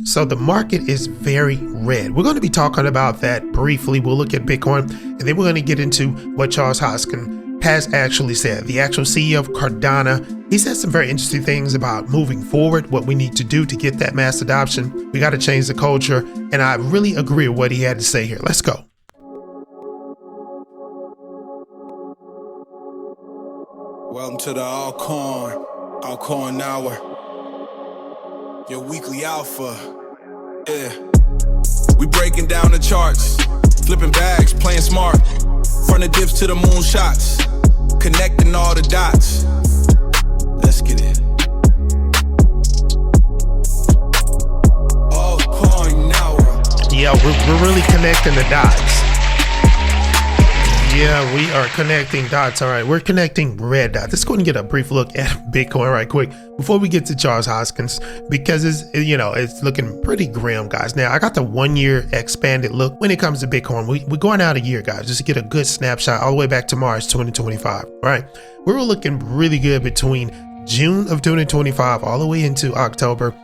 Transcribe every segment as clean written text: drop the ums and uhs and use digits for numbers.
So the market is very red. We're going to be talking about that briefly. We'll look at Bitcoin, and then we're going to get into what Charles Hoskinson has actually said, the actual CEO of Cardano. He said some very interesting things about moving forward, what we need to do to get that mass adoption. We got to change the culture, and I really agree with what he had to say here. Let's go. Welcome to the Altcoin Hour. Your weekly alpha. Yeah. We breaking down the charts, flipping bags, playing smart. From the dips to the moon shots, connecting all the dots. Let's get it. Altcoin Hour. Yeah, we're really connecting the dots. Yeah, we are connecting dots. All right, we're connecting red dots. Let's go and get a brief look at Bitcoin right quick before we get to Charles Hoskinson, because it's looking pretty grim, guys. Now, I got the 1 year expanded look when it comes to Bitcoin. We're going out a year, guys, just to get a good snapshot all the way back to March 2025. All right, we were looking really good between June of 2025 all the way into October.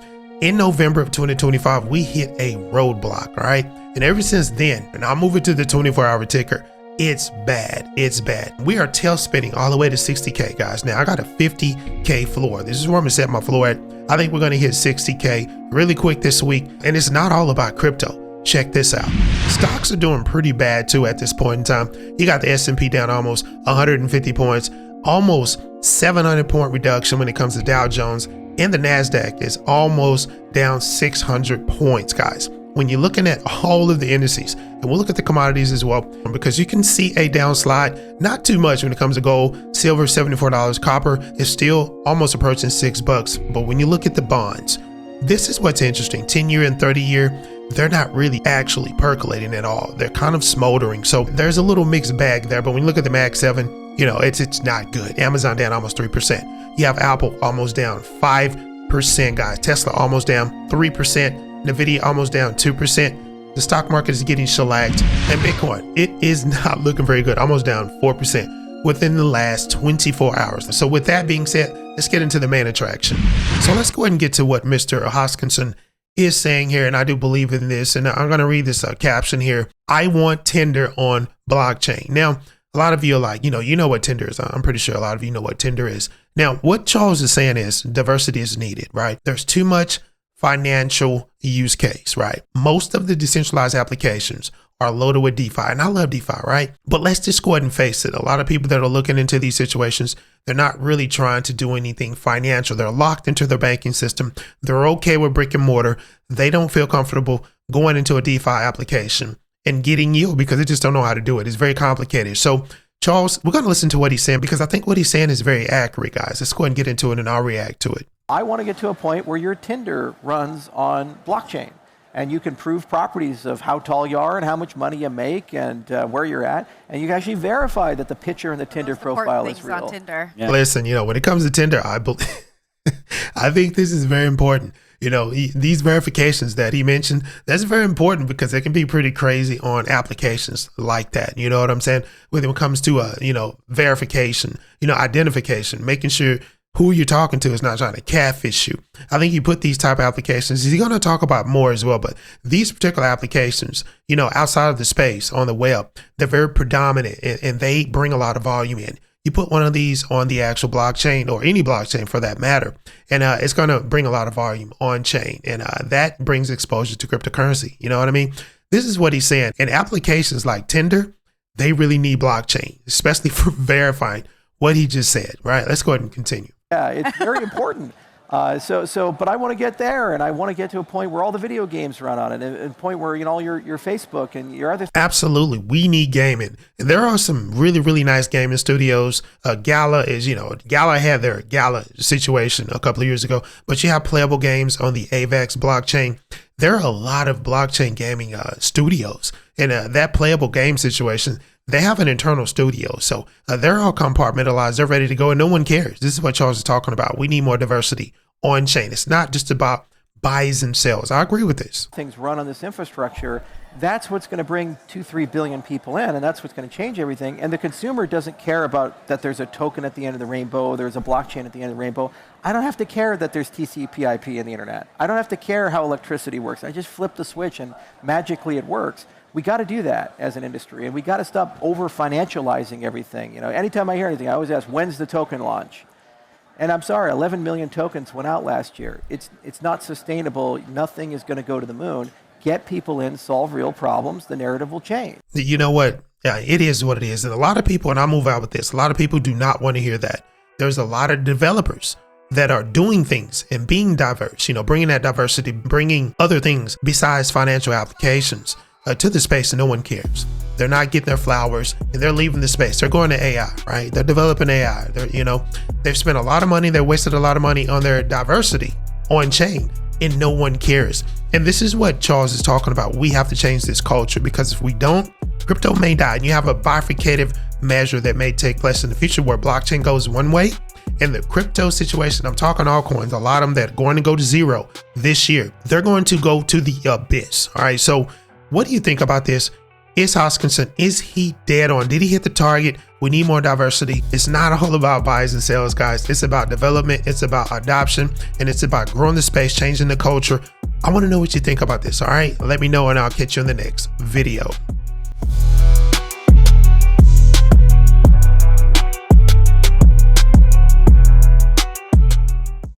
In November of 2025, we hit a roadblock. All right, and ever since then, and I'll move it to the 24-hour ticker. It's bad. It's bad. We are tail spinning all the way to 60K, guys. Now I got a 50K floor. This is where I'm gonna set my floor at. I think we're gonna hit 60K really quick this week. And it's not all about crypto. Check this out. Stocks are doing pretty bad too at this point in time. You got the S&P down almost 150 points, almost 700 point reduction when it comes to Dow Jones, and the NASDAQ is almost down 600 points, guys. When you're looking at all of the indices, and we'll look at the commodities as well, because you can see a downslide, not too much when it comes to gold, silver, $74, copper is still almost approaching $6. But when you look at the bonds, this is what's interesting. 10-year and 30-year, they're not really actually percolating at all. They're kind of smoldering. So there's a little mixed bag there. But when you look at the Mag 7, it's not good. Amazon down almost 3%. You have Apple almost down 5%, guys. Tesla almost down 3%. Nvidia almost down 2%. The stock market is getting shellacked, and Bitcoin, it is not looking very good, almost down 4% within the last 24 hours. So with that being said, let's get into the main attraction. So let's go ahead and get to what Mr. Hoskinson is saying here, and I do believe in this, and I'm going to read this caption here. I want Tinder on blockchain. Now, a lot of you are like, you know what Tinder is. I'm pretty sure a lot of you know what Tinder is. Now, what Charles is saying is diversity is needed, right? There's too much financial use case, right? Most of the decentralized applications are loaded with DeFi, and I love DeFi, right? But let's just go ahead and face it. A lot of people that are looking into these situations, they're not really trying to do anything financial. They're locked into their banking system. They're okay with brick and mortar. They don't feel comfortable going into a DeFi application and getting yield because they just don't know how to do it. It's very complicated. So Charles, we're going to listen to what he's saying because I think what he's saying is very accurate, guys. Let's go ahead and get into it and I'll react to it. I want to get to a point where your Tinder runs on blockchain and you can prove properties of how tall you are and how much money you make and where you're at. And you can actually verify that the picture in the Tinder profile is real. On Tinder. Yeah. Listen, when it comes to Tinder, I think this is very important. These verifications that he mentioned, that's very important because they can be pretty crazy on applications like that. You know what I'm saying? When it comes to, verification, identification, making sure who you're talking to is not trying to catfish you. I think you put these type of applications, he's going to talk about more as well, but these particular applications, outside of the space on the web, they're very predominant and they bring a lot of volume in. You put one of these on the actual blockchain or any blockchain for that matter, and it's going to bring a lot of volume on chain. And that brings exposure to cryptocurrency. You know what I mean? This is what he's saying. And applications like Tinder, they really need blockchain, especially for verifying what he just said, right? Let's go ahead and continue. Yeah, it's very important. But I want to get there, and I want to get to a point where all the video games run on it, and a point where all your Facebook and your other. Absolutely, we need gaming, and there are some really, really nice gaming studios. Gala is, Gala had their Gala situation a couple of years ago, but you have playable games on the AVAX blockchain. There are a lot of blockchain gaming studios, and that playable game situation. They have an internal studio, so they're all compartmentalized. They're ready to go, and no one cares. This is what Charles is talking about. We need more diversity on chain. It's not just about buys and sells. I agree with this. Things run on this infrastructure. That's what's going to bring 2-3 billion people in, and that's what's going to change everything. And the consumer doesn't care about that there's a token at the end of the rainbow, there's a blockchain at the end of the rainbow. I don't have to care that there's TCP/IP in the internet. I don't have to care how electricity works. I just flip the switch and magically it works. We got to do that as an industry, and we got to stop over-financializing everything. You know, anytime I hear anything, I always ask, when's the token launch? And I'm sorry, 11 million tokens went out last year. It's not sustainable. Nothing is going to go to the moon. Get people in, solve real problems, the narrative will change. You know what? Yeah, it is what it is. And a lot of people, and I'll move out with this, a lot of people do not want to hear that. There's a lot of developers that are doing things and being diverse, you know, bringing that diversity, bringing other things besides financial applications to the space, and no one cares. They're not getting their flowers and they're leaving the space. They're going to AI, right? They're developing AI. They've spent a lot of money. They wasted a lot of money on their diversity on chain, and no one cares. And this is what Charles is talking about. We have to change this culture, because if we don't, crypto may die. And you have a bifurcative measure that may take place in the future where blockchain goes one way, and the crypto situation, I'm talking altcoins, a lot of them that are going to go to zero this year, they're going to go to the abyss. All right. So what do you think about this? Is Hoskinson, is he dead on? Did he hit the target? We need more diversity. It's not all about buys and sells, guys. It's about development. It's about adoption, and it's about growing the space, changing the culture. I want to know what you think about this. All right, let me know, and I'll catch you in the next video.